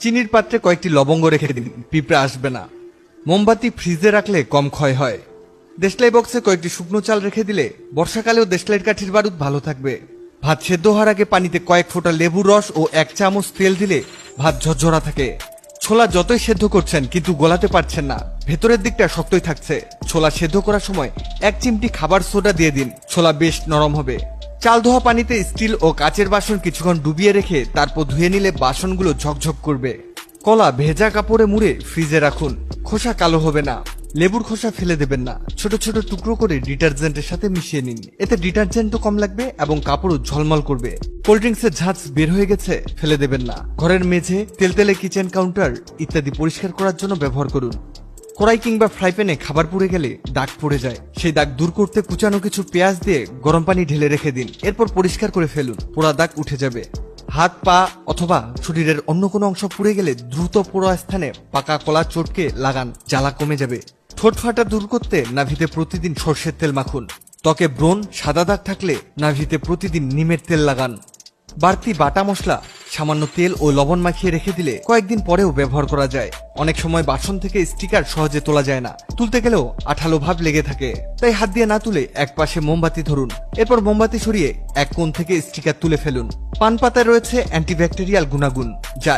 চিনির পাত্রে কয়েকটি লবঙ্গ রেখে দিন, পিঁপড়া আসবে না। মোমবাতি ফ্রিজে রাখলে কম ক্ষয় হয়। দেশলাই বক্সে কয়েকটি শুকনো চাল রেখে দিলে বর্ষাকালেও দেশলাইয়ের কাঠির বারুদ ভালো থাকবে। ভাত সেদ্ধ হওয়ার আগে পানিতে কয়েক ফোঁটা লেবুর রস ও 1 চামচ তেল দিলে ভাত ঝরঝরা থাকে। ছোলা যতই সেদ্ধ করছেন কিন্তু গলাতে পারছেন না, ভেতরের দিকটা শক্তই থাকছে। ছোলা সেদ্ধ করার সময় 1 চিমটি খাবার সোডা দিয়ে দিন, ছোলা বেশ নরম হবে। চাল ধোয়া পানিতে স্টিল ও কাচের বাসন কিছুক্ষণ ডুবিয়ে রেখে তারপর ধুয়ে নিলে বাসনগুলো ঝকঝক করবে। কলা ভেজা কাপড়ে মুড়ে ফ্রিজে রাখুন, খোসা কালো হবে না। লেবুর খোসা ফেলে দেবেন না, ছোট ছোট টুকরো করে ডিটারজেন্টের সাথে মিশিয়ে নিন, এতে ডিটারজেন্টও কম লাগবে এবং কাপড়ও ঝলমল করবে। কোল্ড ড্রিঙ্কসের ঝাঁজ বের হয়ে গেছে, ফেলে দেবেন না। ঘরের মেঝে, তেলতেলে কিচেন কাউন্টার ইত্যাদি পরিষ্কার করার জন্য ব্যবহার করুন। কড়াই কিংবা ফ্রাই প্যানে খাবার পুড়ে গেলে দাগ পড়ে যায়, সেই দাগ দূর করতে কুচানো কিছু পেঁয়াজ দিয়ে গরম পানি ঢেলে রেখে দিন, এরপর পরিষ্কার করে ফেলুন, পোড়া দাগ উঠে যাবে। হাত, পা অথবা শরীরের অন্য কোনো অংশ পুড়ে গেলে দ্রুত পোড়া স্থানে পাকা কলা চটকে লাগান, জ্বালা কমে যাবে। ঠোঁট ফাটা দূর করতে নাভিতে প্রতিদিন সর্ষের তেল মাখুন। ত্বকে ব্রণ, সাদা দাগ থাকলে নাভিতে প্রতিদিন নিমের তেল লাগান। বাড়তি বাটা মশলা সামান্য তেল ও লবণ মাখিয়ে রেখে দিলে কয়েকদিন পরেও ব্যবহার করা যায়। অনেক সময় বাসন থেকে স্টিকার সহজে তোলা যায় না, তুলতে গেলেও আঠালো ভাব লেগে থাকে, তাই হাত দিয়ে না তুলে এক পাশে মোমবাতি ধরুন, এরপর মোমবাতি সরিয়ে এক কোণ থেকে স্টিকার তুলে ফেলুন। পান পাতায় রয়েছে অ্যান্টিব্যাকটেরিয়াল গুণাগুণ, যা